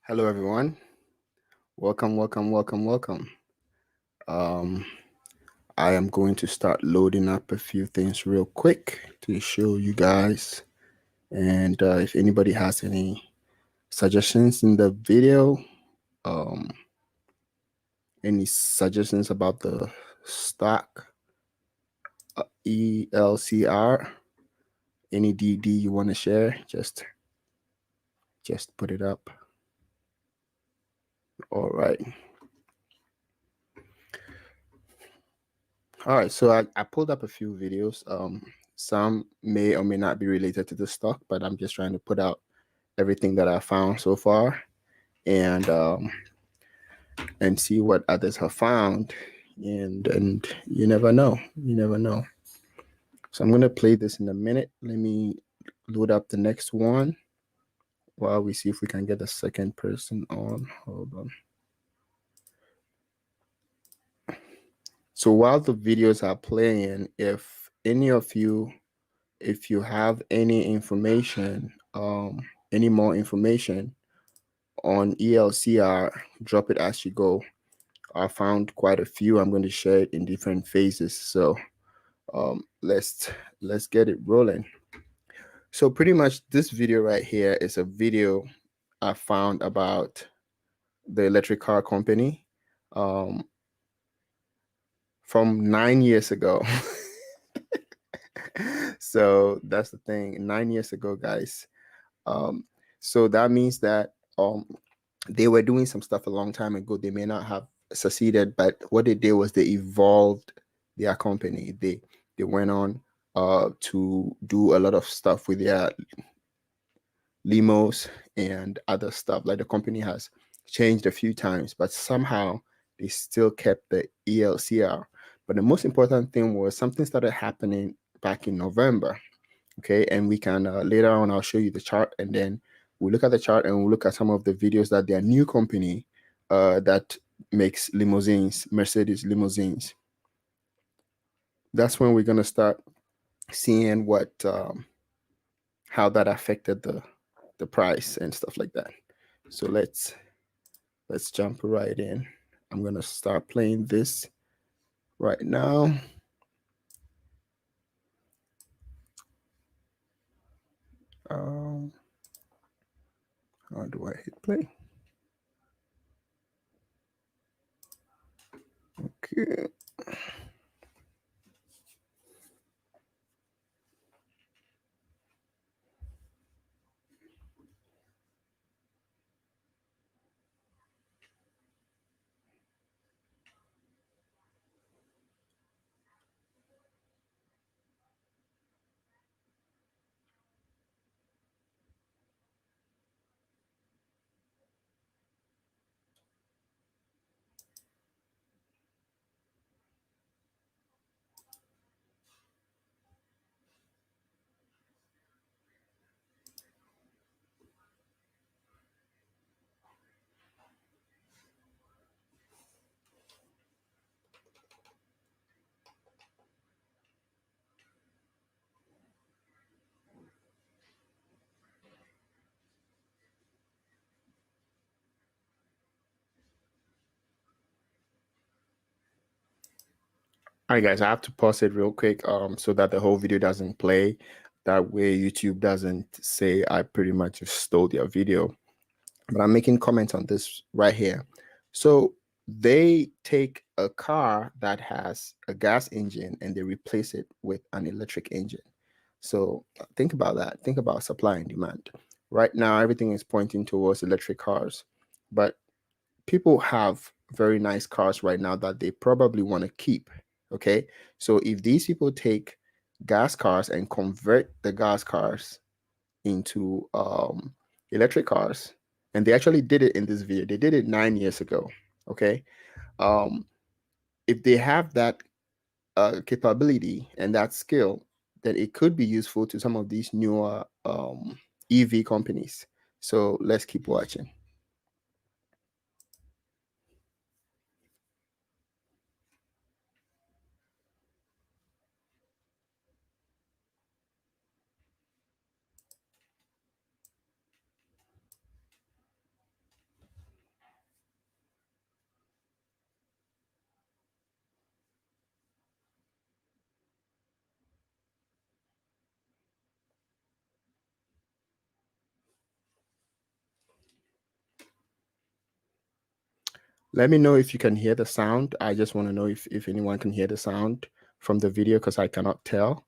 Hello, everyone. Welcome, welcome, welcome, welcome. Um, I am going to start loading up a few things real quick to show you guys. And if anybody has any suggestions in the video, um, any suggestions about the stock ELCR, any DD you want to share, just put it up. All right. All right, so I pulled up a few videos. Some may or may not be related to the stock, but I'm just trying to put out everything that I found so far and see what others have found. And you never know. You never know. So I'm gonna play this in a minute. Let me load up the next one while we see if we can get a second person on. Hold on. So while the videos are playing, if any of you if you have any information, any more information on ELCR, drop it as you go. I found quite a few. I'm going to share it in different phases. So let's get it rolling. So pretty much this video right here is a video I found about the electric car company from 9 years ago. So that's the thing. 9 years ago, guys. So that means that they were doing some stuff a long time ago. They may not have succeeded, but what they did was they evolved their company. They went on to do a lot of stuff with their limos and other stuff. Like the company has changed a few times, but somehow they still kept the ELCR. But the most important thing was something started happening back in November. Okay, and we can later on I'll show you the chart, and then we'll look at the chart and we'll look at some of the videos that their new company that makes limousines, Mercedes limousines. That's when we're gonna start seeing what how that affected the price and stuff like that. So let's jump right in. I'm gonna start playing this right now. How do I hit play? Okay. All right, guys, I have to pause it real quick so that the whole video doesn't play. That way YouTube doesn't say I pretty much just stole their video. But I'm making comments on this right here. So they take a car that has a gas engine and they replace it with an electric engine. So think about that. Think about supply and demand. Right now, everything is pointing towards electric cars, but people have very nice cars right now that they probably want to keep. Okay. So if these people take gas cars and convert the gas cars into electric cars, and they actually did it in this video, they did it 9 years ago. Okay. If they have that capability and that skill, then it could be useful to some of these newer EV companies. So let's keep watching. Let me know if you can hear the sound. I just want to know if anyone can hear the sound from the video because I cannot tell.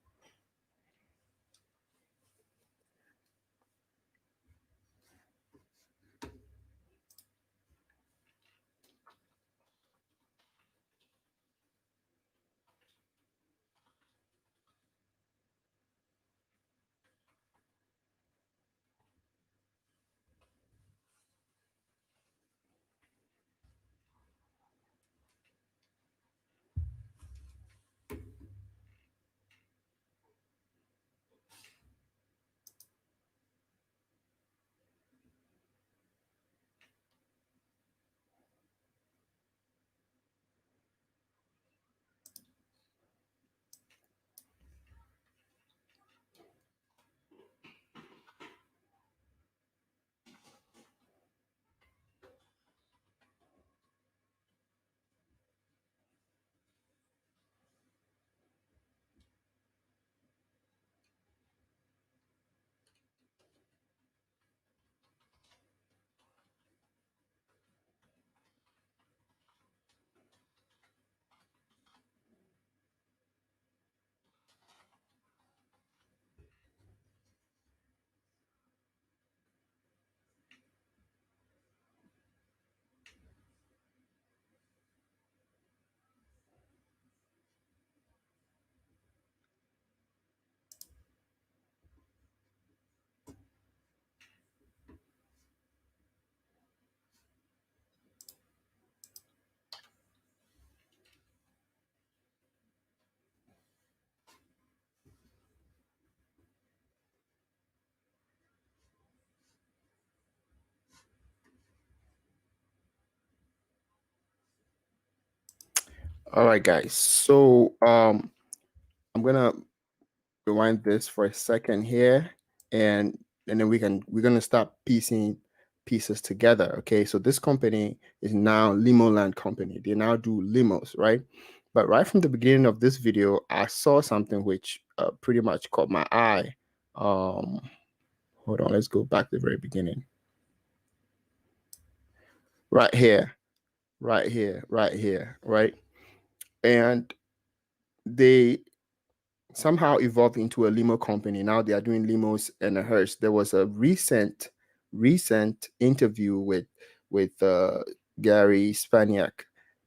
All right, guys. So I'm gonna rewind this for a second here, and then we're gonna start piecing pieces together. Okay, so this company is now Limo Land Company. They now do limos, right? But right from the beginning of this video, I saw something which pretty much caught my eye. Hold on, let's go back to the very beginning. Right here, right here, right here, right? And they somehow evolved into a limo company. Now they are doing limos and a hearse. There was a recent interview with Gary Spaniak,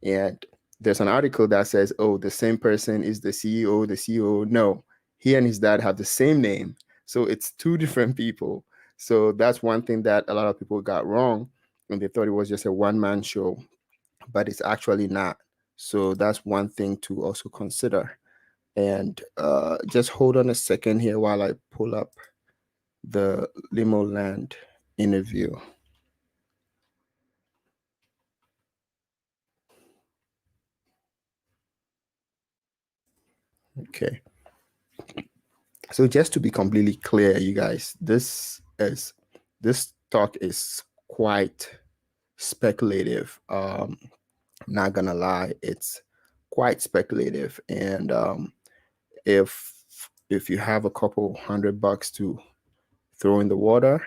and there's an article that says, "Oh, the same person is the CEO." The CEO, no, he and his dad have the same name, so it's two different people. So that's one thing that a lot of people got wrong, and they thought it was just a one-man show, but it's actually not. So that's one thing to also consider. And just hold on a second here while I pull up the Limo Land interview. Okay. So just to be completely clear, you guys, this talk is quite speculative. Not gonna lie, it's quite speculative. And if you have a couple $100 to throw in the water,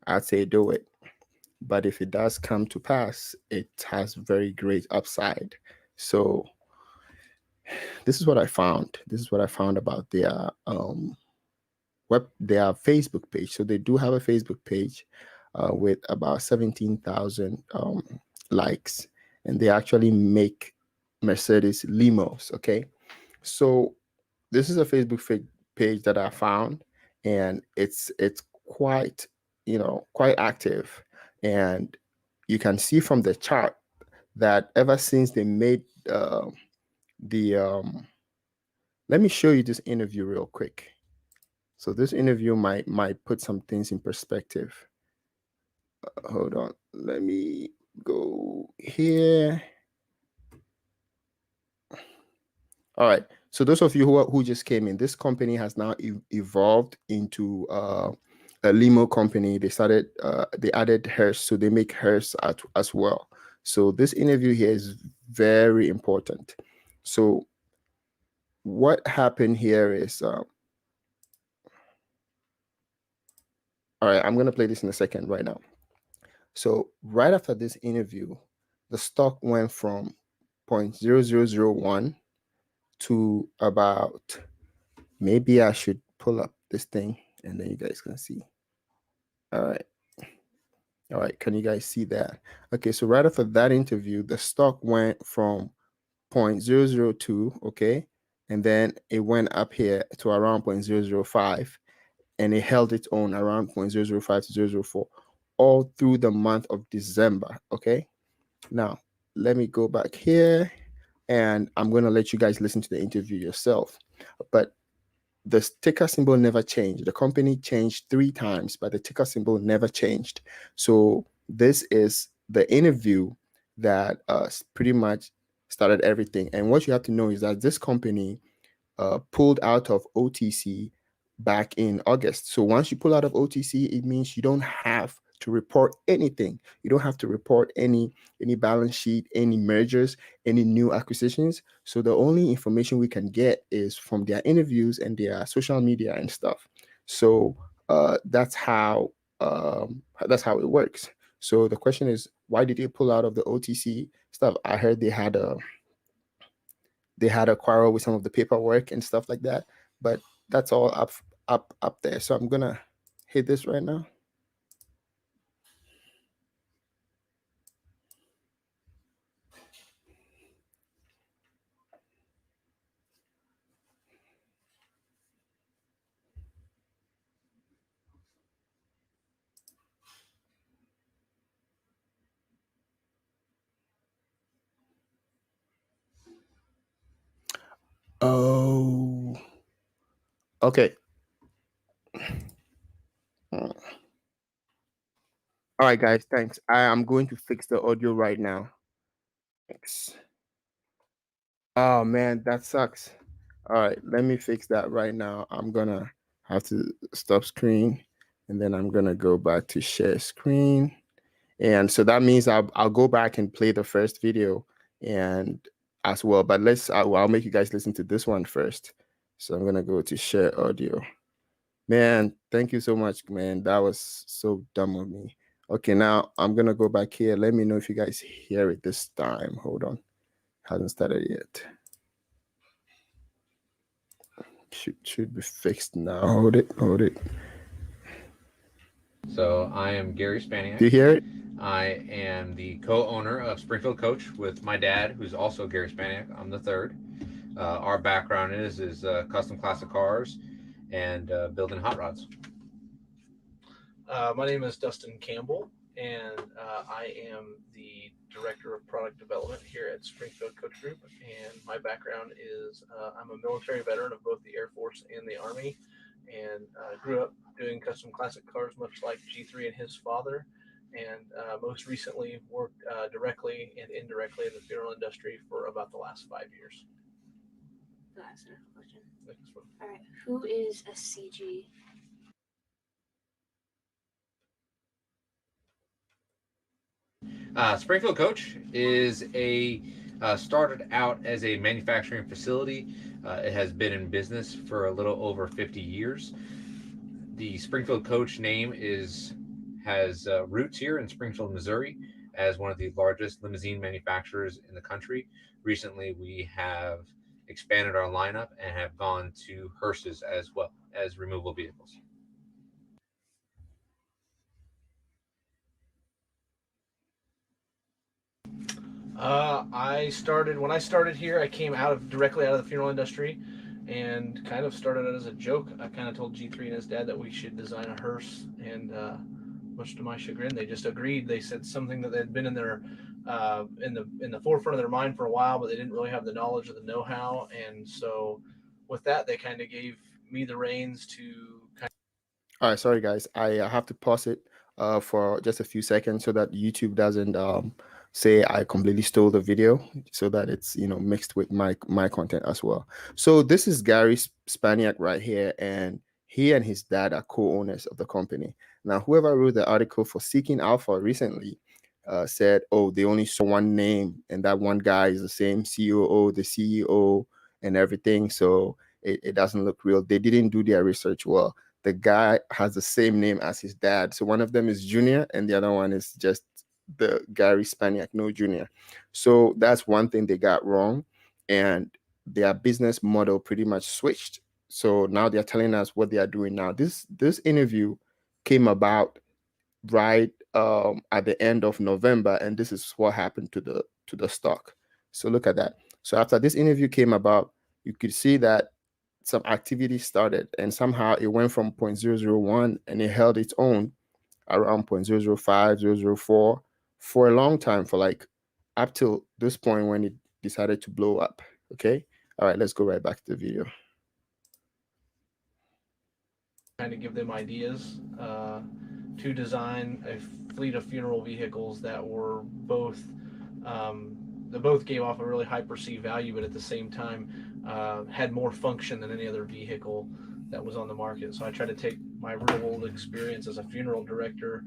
I'd say do it. But if it does come to pass, it has very great upside. So this is what I found. This is what I found about their Facebook page. So they do have a Facebook page with about 17,000 likes, and they actually make Mercedes limos. Okay, so this is a Facebook page that I found, and it's quite quite active, and you can see from the chart that ever since they made the let me show you this interview real quick. So this interview might put some things in perspective. Hold on, let me go here. All right. So those of you who just came in, this company has now evolved into a limo company. They added hearse, so they make hearse as well. So this interview here is very important. So what happened here is, all right, I'm gonna play this in a second right now. So right after this interview, the stock went from 0.0001 to about, maybe I should pull up this thing and then you guys can see. All right. All right. Can you guys see that? Okay. So right after that interview, the stock went from 0.002. Okay. And then it went up here to around 0.005, and it held its own around 0.005 to 0.004 all through the month of December. Okay. Now, let me go back here and I'm going to let you guys listen to the interview yourself. But the ticker symbol never changed. The company changed 3 times, but the ticker symbol never changed. So this is the interview that pretty much started everything. And what you have to know is that this company pulled out of OTC back in August. So once you pull out of OTC, it means you don't have to report anything. You don't have to report any balance sheet, any mergers, any new acquisitions. So the only information we can get is from their interviews and their social media and stuff. So that's how it works. So the question is, why did they pull out of the OTC stuff? I heard they had a quarrel with some of the paperwork and stuff like that, but that's all up there. So I'm gonna hit this right now. Oh, okay. All right, guys, thanks. I am going to fix the audio right now. Thanks. Oh man, that sucks. All right, let me fix that right now. I'm gonna have to stop screen, and then I'm gonna go back to share screen. And so that means I'll go back and play the first video and as well. But I'll make you guys listen to this one first. So I'm gonna go to share audio. Man, thank you so much, man. That was so dumb of me. Okay, now I'm gonna go back here. Let me know if you guys hear it this time. Hold on, hasn't started yet. Should be fixed now. Hold it. So I am Gary Spaniak. Do you hear it? I am the co-owner of Springfield Coach with my dad, who's also Gary Spaniak. I'm the third. Our background is custom classic cars and building hot rods. My name is Dustin Campbell, and I am the Director of Product Development here at Springfield Coach Group. And my background is I'm a military veteran of both the Air Force and the Army, and grew up doing custom classic cars, much like G3 and his father. And most recently worked directly and indirectly in the funeral industry for about the last 5 years. That's another question. All right, who is a CG? Springfield Coach is started out as a manufacturing facility. It has been in business for a little over 50 years. The Springfield Coach name has roots here in Springfield, Missouri, as one of the largest limousine manufacturers in the country. Recently, we have expanded our lineup and have gone to hearses as well as removable vehicles. When I started here, I came directly out of the funeral industry, and kind of started it as a joke. I kind of told G3 and his dad that we should design a hearse, and much to my chagrin, they just agreed. They said something that had been in their in the forefront of their mind for a while, but they didn't really have the knowledge or the know-how, and so with that, they kind of gave me the reins to kind. All right, sorry guys, I have to pause it for just a few seconds so that YouTube doesn't say I completely stole the video, so that it's mixed with my content as well. So this is Gary Spaniak right here, and he and his dad are co-owners of the company. Now, whoever wrote the article for Seeking Alpha recently said, oh, they only saw one name, and that one guy is the same COO, the CEO, and everything. So it doesn't look real. They didn't do their research well. The guy has the same name as his dad. So one of them is Junior and the other one is just the Gary Spaniak No Jr. So that's one thing they got wrong, and their business model pretty much switched. So now they're telling us what they are doing now. This interview came about right at the end of November, and this is what happened to the stock. So look at that. So after this interview came about, you could see that some activity started, and somehow it went from 0.001 and it held its own around 0.005, 0.004 for a long time, for like up till this point when it decided to blow up. Okay. All right, let's go right back to the video. Kind of give them ideas to design a fleet of funeral vehicles that were both that both gave off a really high perceived value, but at the same time had more function than any other vehicle that was on the market. So I tried to take my real world experience as a funeral director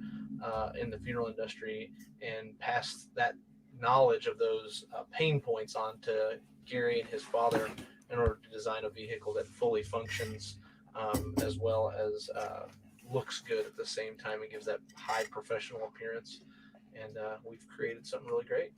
in the funeral industry and pass that knowledge of those pain points on to Gary and his father in order to design a vehicle that fully functions as well as looks good at the same time and gives that high professional appearance. And we've created something really great.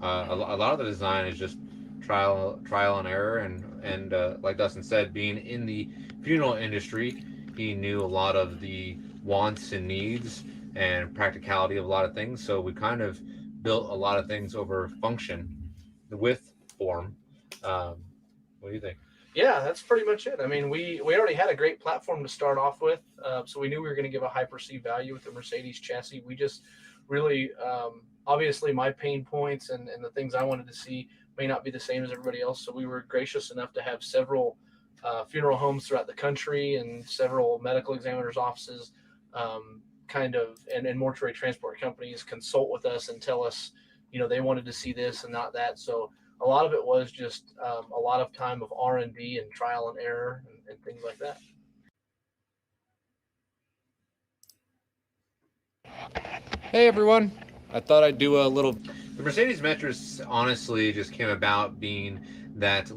A lot of the design is just trial and error, and like Dustin said, being in the funeral industry, he knew a lot of the wants and needs and practicality of a lot of things. So we kind of built a lot of things over function with form. What do you think? Yeah, that's pretty much it. I mean, we already had a great platform to start off with, so we knew we were going to give a high perceived value with the Mercedes chassis. We just really, obviously, my pain points and the things I wanted to see may not be the same as everybody else. So we were gracious enough to have several funeral homes throughout the country and several medical examiners' offices, and mortuary transport companies consult with us and tell us, they wanted to see this and not that. So a lot of it was just a lot of time of R&D and trial and error and things like that. Hey everyone, I thought I'd do a little. The Mercedes Metris honestly just came about being that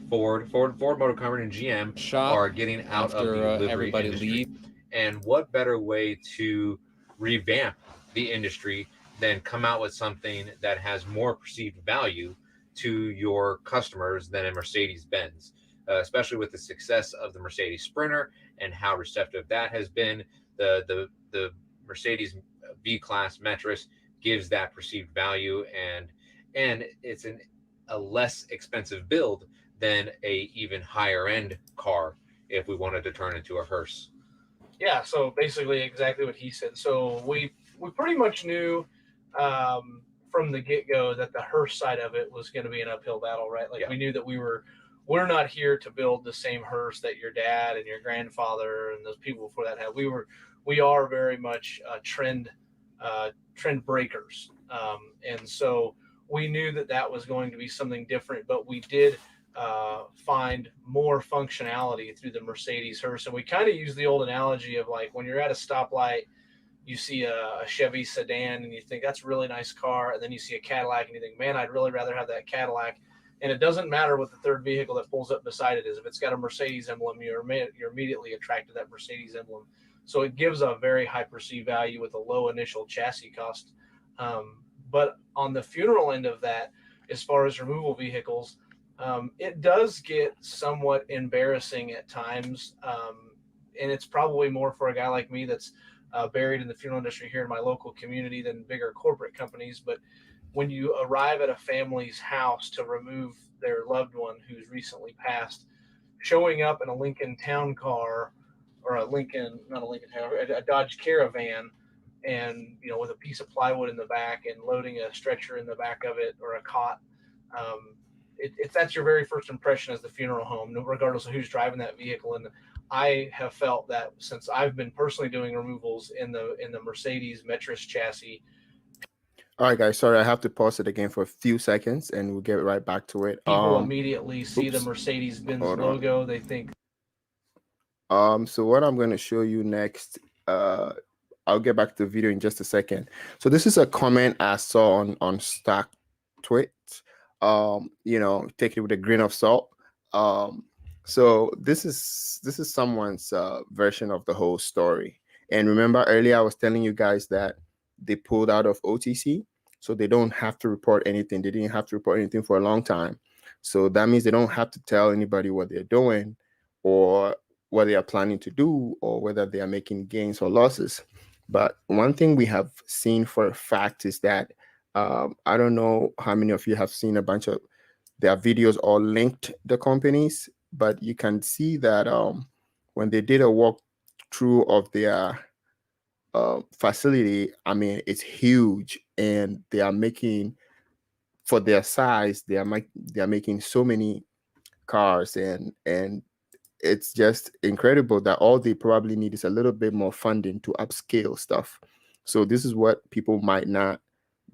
Ford Motor Company, and GM shop are getting out of the livery everybody industry. leave. And what better way to revamp the industry than come out with something that has more perceived value to your customers than a Mercedes-Benz, especially with the success of the Mercedes Sprinter and how receptive that has been. The Mercedes V-Class Metris gives that perceived value, and it's a less expensive build than a even higher end car if we wanted to turn into a hearse. Yeah, so basically exactly what he said. So we pretty much knew from the get-go that the hearse side of it was going to be an uphill battle, right? Like, we knew that we're not here to build the same hearse that your dad and your grandfather and those people before that had. We are very much trend breakers, and so we knew that was going to be something different, but we did find more functionality through the Mercedes hearse. And we kind of use the old analogy of, like, when you're at a stoplight, you see a Chevy sedan and you think that's a really nice car, and then you see a Cadillac and you think, man, I'd really rather have that Cadillac. And it doesn't matter what the third vehicle that pulls up beside it is. If it's got a Mercedes emblem, you're immediately attracted to that Mercedes emblem. So it gives a very high perceived value with a low initial chassis cost. But on the funeral end of that, as far as removal vehicles, it does get somewhat embarrassing at times. And it's probably more for a guy like me that's buried in the funeral industry here in my local community than bigger corporate companies. But when you arrive at a family's house to remove their loved one who's recently passed, showing up in a Lincoln Town Car or a Dodge Caravan, and with a piece of plywood in the back and loading a stretcher in the back of it or a cot, that's your very first impression as the funeral home, regardless of who's driving that vehicle. And I have felt that since I've been personally doing removals in the Mercedes Metris chassis. All right, guys, sorry, I have to pause it again for a few seconds and we'll get right back to it. People immediately see the Mercedes-Benz logo. They think. So what I'm going to show you next, I'll get back to the video in just a second. So this is a comment I saw on Stock Tweet. Take it with a grain of salt. So this is someone's version of the whole story. And remember earlier I was telling you guys that they pulled out of OTC, so they don't have to report anything. They didn't have to report anything for a long time. So that means they don't have to tell anybody what they're doing or what they are planning to do or whether they are making gains or losses. But one thing we have seen for a fact is that I don't know how many of you have seen a bunch of their videos all linked the companies, but you can see that when they did a walkthrough of their facility, I mean, it's huge, and they are making for their size, they are making so many cars, and it's just incredible that all they probably need is a little bit more funding to upscale stuff. So this is what people might not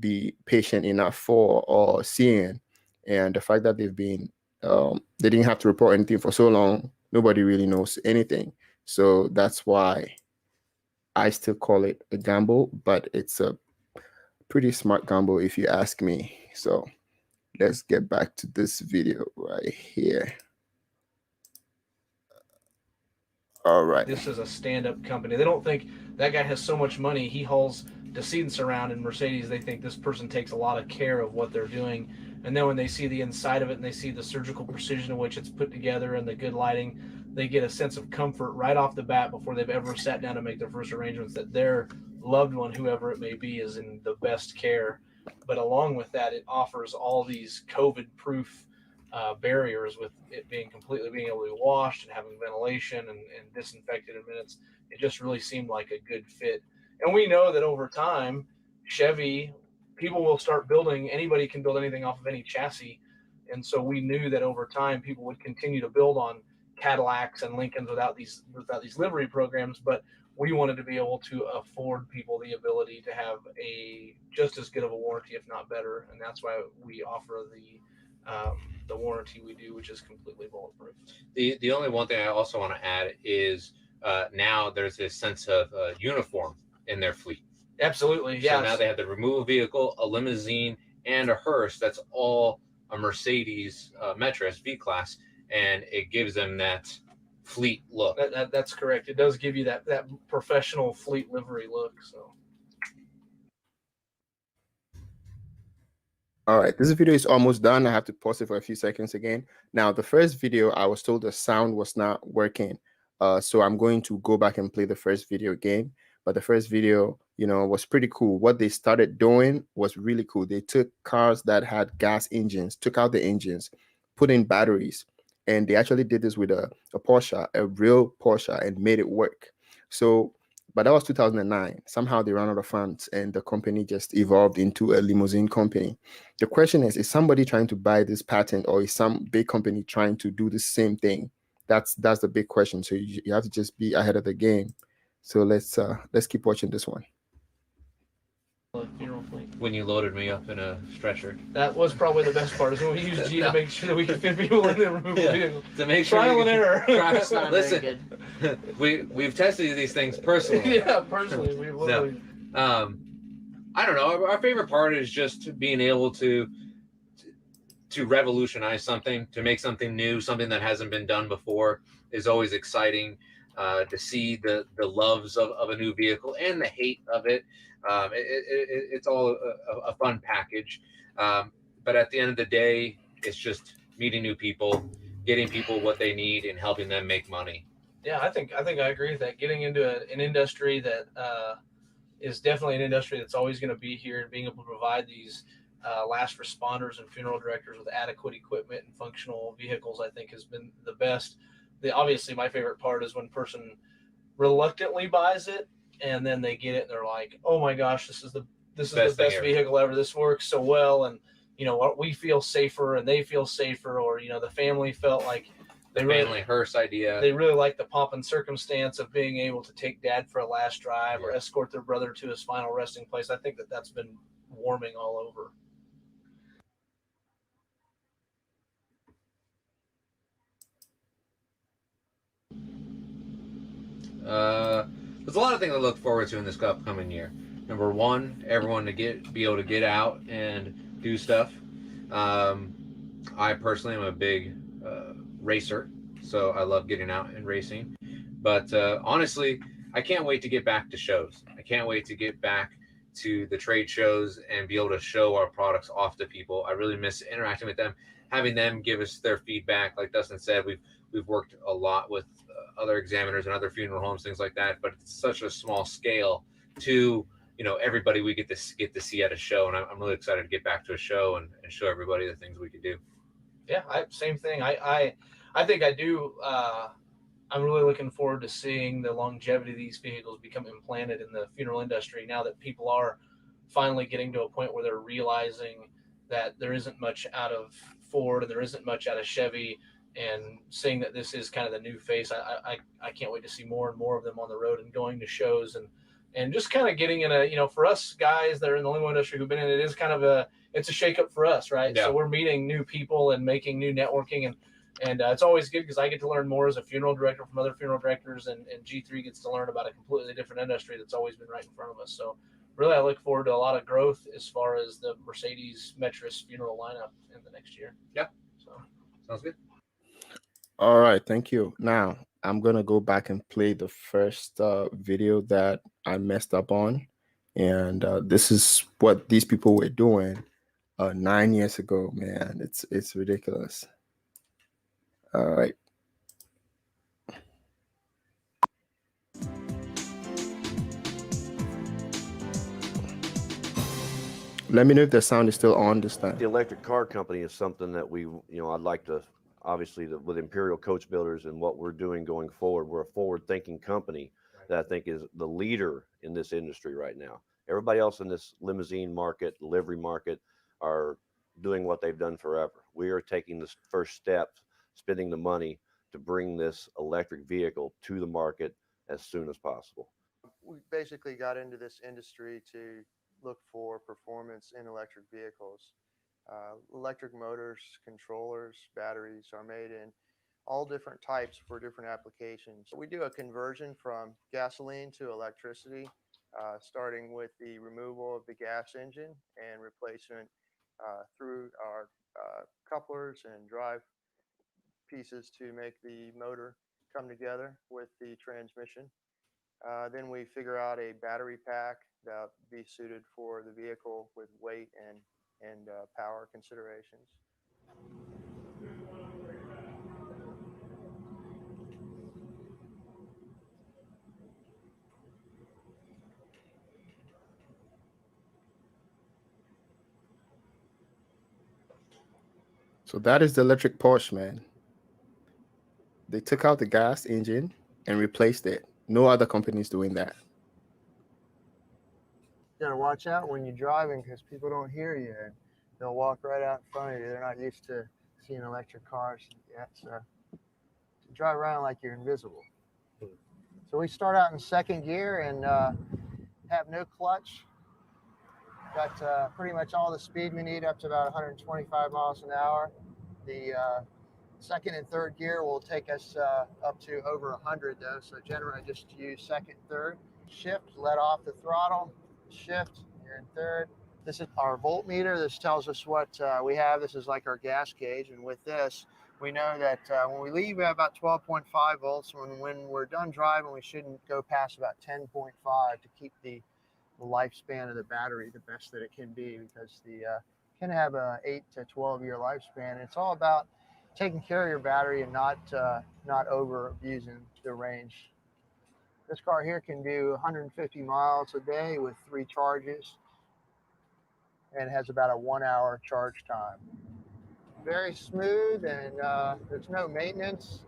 be patient enough for or seeing. And the fact that they didn't have to report anything for so long, nobody really knows anything. So that's why I still call it a gamble, but it's a pretty smart gamble if you ask me. So let's get back to this video right here. All right. This is a stand-up company. They don't think that guy has so much money. He hauls decedents around in Mercedes. They think this person takes a lot of care of what they're doing. And then when they see the inside of it and they see the surgical precision in which it's put together and the good lighting, they get a sense of comfort right off the bat before they've ever sat down to make their first arrangements that their loved one, whoever it may be, is in the best care. But along with that, it offers all these COVID-proof barriers, with it being able to be washed and having ventilation and disinfected in minutes. It just really seemed like a good fit. And we know that over time, Chevy, people will start building, anybody can build anything off of any chassis. And so we knew that over time, people would continue to build on Cadillacs and Lincolns without these livery programs. But we wanted to be able to afford people the ability to have a just as good of a warranty, if not better. And that's why we offer the warranty we do, which is completely bulletproof. The only one thing I also want to add is now there's this sense of uniform in their fleet. Absolutely, yeah. So now they have the removal vehicle, a limousine, and a hearse. That's all a Mercedes Metro SV class, and it gives them that fleet look. That's correct. It does give you that professional fleet livery look. So. All right, this video is almost done. I have to pause it for a few seconds again. Now, the first video, I was told the sound was not working. So I'm going to go back and play the first video again. But the first video, was pretty cool. What they started doing was really cool. They took cars that had gas engines, took out the engines, put in batteries. And they actually did this with a Porsche, a real Porsche, and made it work. So, but that was 2009. Somehow they ran out of funds and the company just evolved into a limousine company. The question is somebody trying to buy this patent, or is some big company trying to do the same thing? That's the big question. So you have to just be ahead of the game. So let's keep watching this one. When you loaded me up in a stretcher. That was probably the best part, is when we used G to make sure that we could fit people in the removal vehicle. To make sure trial and error. Listen, we've tested these things personally. Yeah, personally. We literally. I don't know. Our favorite part is just being able to revolutionize something, to make something new, something that hasn't been done before is always exciting. To see the loves of a new vehicle and the hate of it. It's all a fun package. But at the end of the day, it's just meeting new people, getting people what they need, and helping them make money. Yeah, I think I agree with that. Getting into an industry that is definitely an industry that's always going to be here, and being able to provide these last responders and funeral directors with adequate equipment and functional vehicles, I think has been the best. Obviously, my favorite part is when a person reluctantly buys it and then they get it and they're like, "Oh my gosh, this is the best vehicle ever. This works so well." And what, we feel safer and they feel safer, or the family felt like family hearse idea. They really like the pomp and circumstance of being able to take dad for a last drive or escort their brother to his final resting place. I think that's been warming all over. There's a lot of things to look forward to in this upcoming year. Number one, everyone to be able to get out and do stuff. I personally am a big racer, so I love getting out and racing. But honestly, I can't wait to get back to shows. I can't wait to get back to the trade shows and be able to show our products off to people. I really miss interacting with them, having them give us their feedback. Like Dustin said, we've worked a lot with other examiners and other funeral homes, things like that. But it's such a small scale to everybody we get to see at a show, and I'm really excited to get back to a show and show everybody the things we could do. Yeah, same thing. I think I do. I'm really looking forward to seeing the longevity of these vehicles become implanted in the funeral industry now that people are finally getting to a point where they're realizing that there isn't much out of Ford and there isn't much out of Chevy, and seeing that this is kind of the new face. I can't wait to see more and more of them on the road and going to shows and just kind of getting in a, for us guys that are in the limo industry who've been in it, is kind of it's a shakeup for us, right? Yeah. So we're meeting new people and making new networking, and it's always good because I get to learn more as a funeral director from other funeral directors, and G3 gets to learn about a completely different industry that's always been right in front of us. So really, I look forward to a lot of growth as far as the Mercedes Metris funeral lineup in the next year. Yeah. So Sounds good. All right, thank you. Now I'm gonna go back and play the first video that I messed up on, and this is what these people were doing 9 years ago. Man, it's ridiculous. All right. Let me know if the sound is still on this time. The electric car company is something that I'd like to, obviously, with Imperial Coach Builders and what we're doing going forward, we're a forward-thinking company that I think is the leader in this industry right now. Everybody else in this limousine market, livery market, are doing what they've done forever. We are taking the first steps, spending the money to bring this electric vehicle to the market as soon as possible. We basically got into this industry to look for performance in electric vehicles. Electric motors, controllers, batteries are made in all different types for different applications. We do a conversion from gasoline to electricity, starting with the removal of the gas engine and replacement through our couplers and drive pieces to make the motor come together with the transmission. Then we figure out a battery pack that be suited for the vehicle with weight and power considerations. So that is the electric Porsche, man. They took out the gas engine and replaced it. No other company is doing that. You gotta watch out when you're driving because people don't hear you and they'll walk right out in front of you. They're not used to seeing electric cars yet, so drive around like you're invisible. So we start out in second gear and have no clutch. Got pretty much all the speed we need up to about 125 miles an hour. The second and third gear will take us up to over 100 though, so generally just use second, third. Shift, let off the throttle, shift, you're in third. This is our voltmeter. This tells us what we have. This is like our gas gauge, and with this, we know that when we leave, we have about 12.5 volts. When we're done driving, we shouldn't go past about 10.5 to keep the lifespan of the battery the best that it can be, because the can have a 8 to 12 year lifespan. And it's all about taking care of your battery and not over abusing the range. This car here can do 150 miles a day with 3 charges and has about a 1 hour charge time. Very smooth, and there's no maintenance.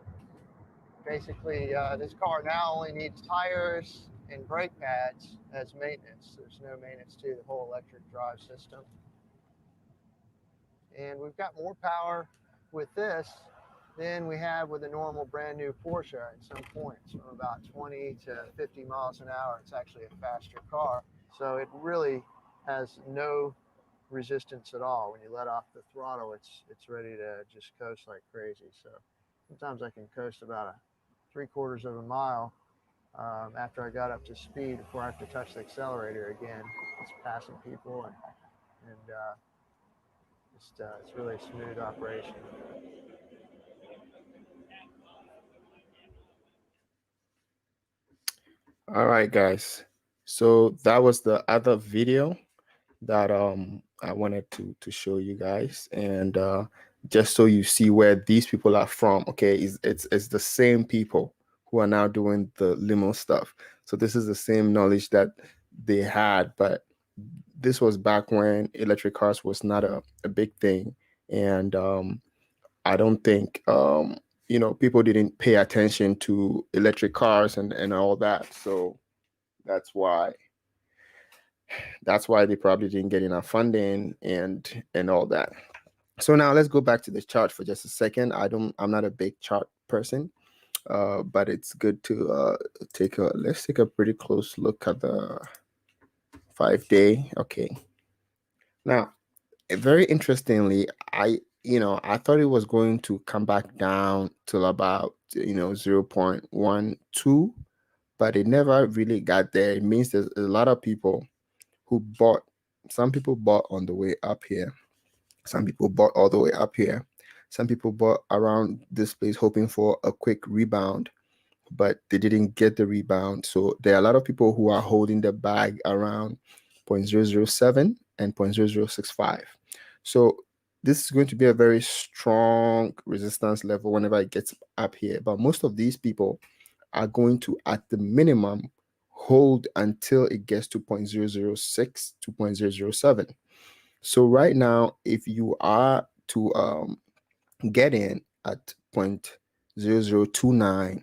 Basically, this car now only needs tires and brake pads as maintenance. There's no maintenance to the whole electric drive system. And we've got more power with this than we have with a normal brand new Porsche at some points, from about 20 to 50 miles an hour. It's actually a faster car. So it really has no resistance at all. When you let off the throttle, it's ready to just coast like crazy. So sometimes I can coast about 3/4 of a mile after I got up to speed before I have to touch the accelerator again. It's passing people, and it's really a smooth operation. All right, guys. So that was the other video that I wanted to show you guys, and just so you see where these people are from. Okay, it's the same people who are now doing the limo stuff. So this is the same knowledge that they had, but this was back when electric cars was not a big thing, and I don't think people didn't pay attention to electric cars and all that. So that's why they probably didn't get enough funding and all that. So now let's go back to the chart for just a second. I'm not a big chart person, but it's good to let's take a pretty close look at the 5-day. Okay. Now, very interestingly, I thought it was going to come back down till about 0.12, but it never really got there. It means there's a lot of people who bought. Some people bought on the way up here. Some people bought all the way up here. Some people bought around this place hoping for a quick rebound, but they didn't get the rebound. So there are a lot of people who are holding the bag around 0.007 and 0.0065. So this is going to be a very strong resistance level whenever it gets up here. But most of these people are going to, at the minimum, hold until it gets to 0.006 to 0.007. So right now, if you are to get in at 0.0029,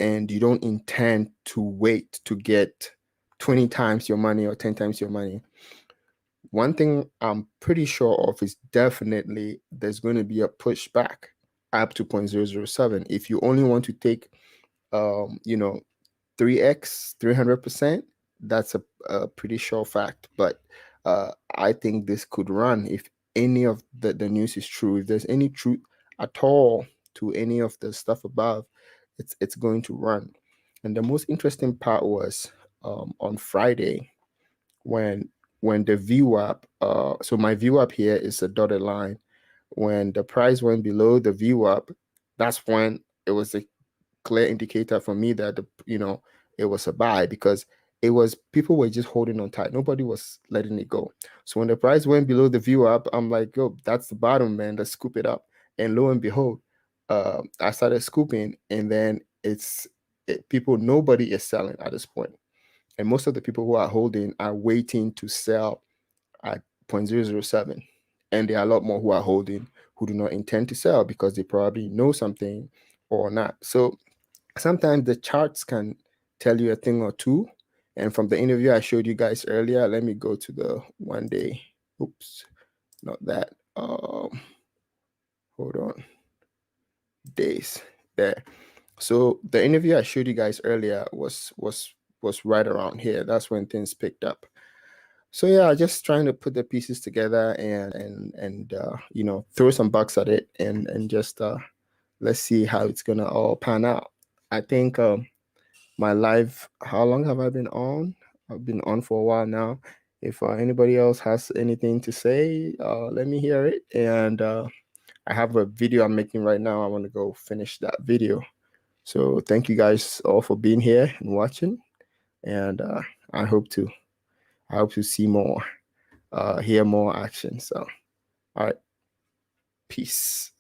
and you don't intend to wait to get 20 times your money or 10 times your money, one thing I'm pretty sure of is definitely there's going to be a pushback up to 0.007. If you only want to take 3x 300%, that's a pretty sure fact. But I think this could run if any of the news is true. If there's any truth at all to any of the stuff above, it's going to run. And the most interesting part was on Friday when the VWAP, so my VWAP here is a dotted line. When the price went below the VWAP, that's when it was a clear indicator for me that it was a buy, because it was people were just holding on tight. Nobody was letting it go. So when the price went below the VWAP, I'm like, yo, that's the bottom, man. Let's scoop it up. And lo and behold, I started scooping, and then nobody is selling at this point. And most of the people who are holding are waiting to sell at 0.007. And there are a lot more who are holding who do not intend to sell because they probably know something or not. So sometimes the charts can tell you a thing or two. And from the interview I showed you guys earlier, let me go to the 1 day. Oops, not that. Hold on. Days there. So the interview I showed you guys earlier was right around here. That's when things picked up. So yeah, just trying to put the pieces together and throw some bucks at it and just let's see how it's gonna all pan out. I think my live, how long have I been on? I've been on for a while now. If anybody else has anything to say, let me hear it. And I have a video I'm making right now. I want to go finish that video. So thank you guys all for being here and watching. And I hope to see more, hear more action. So, all right, peace.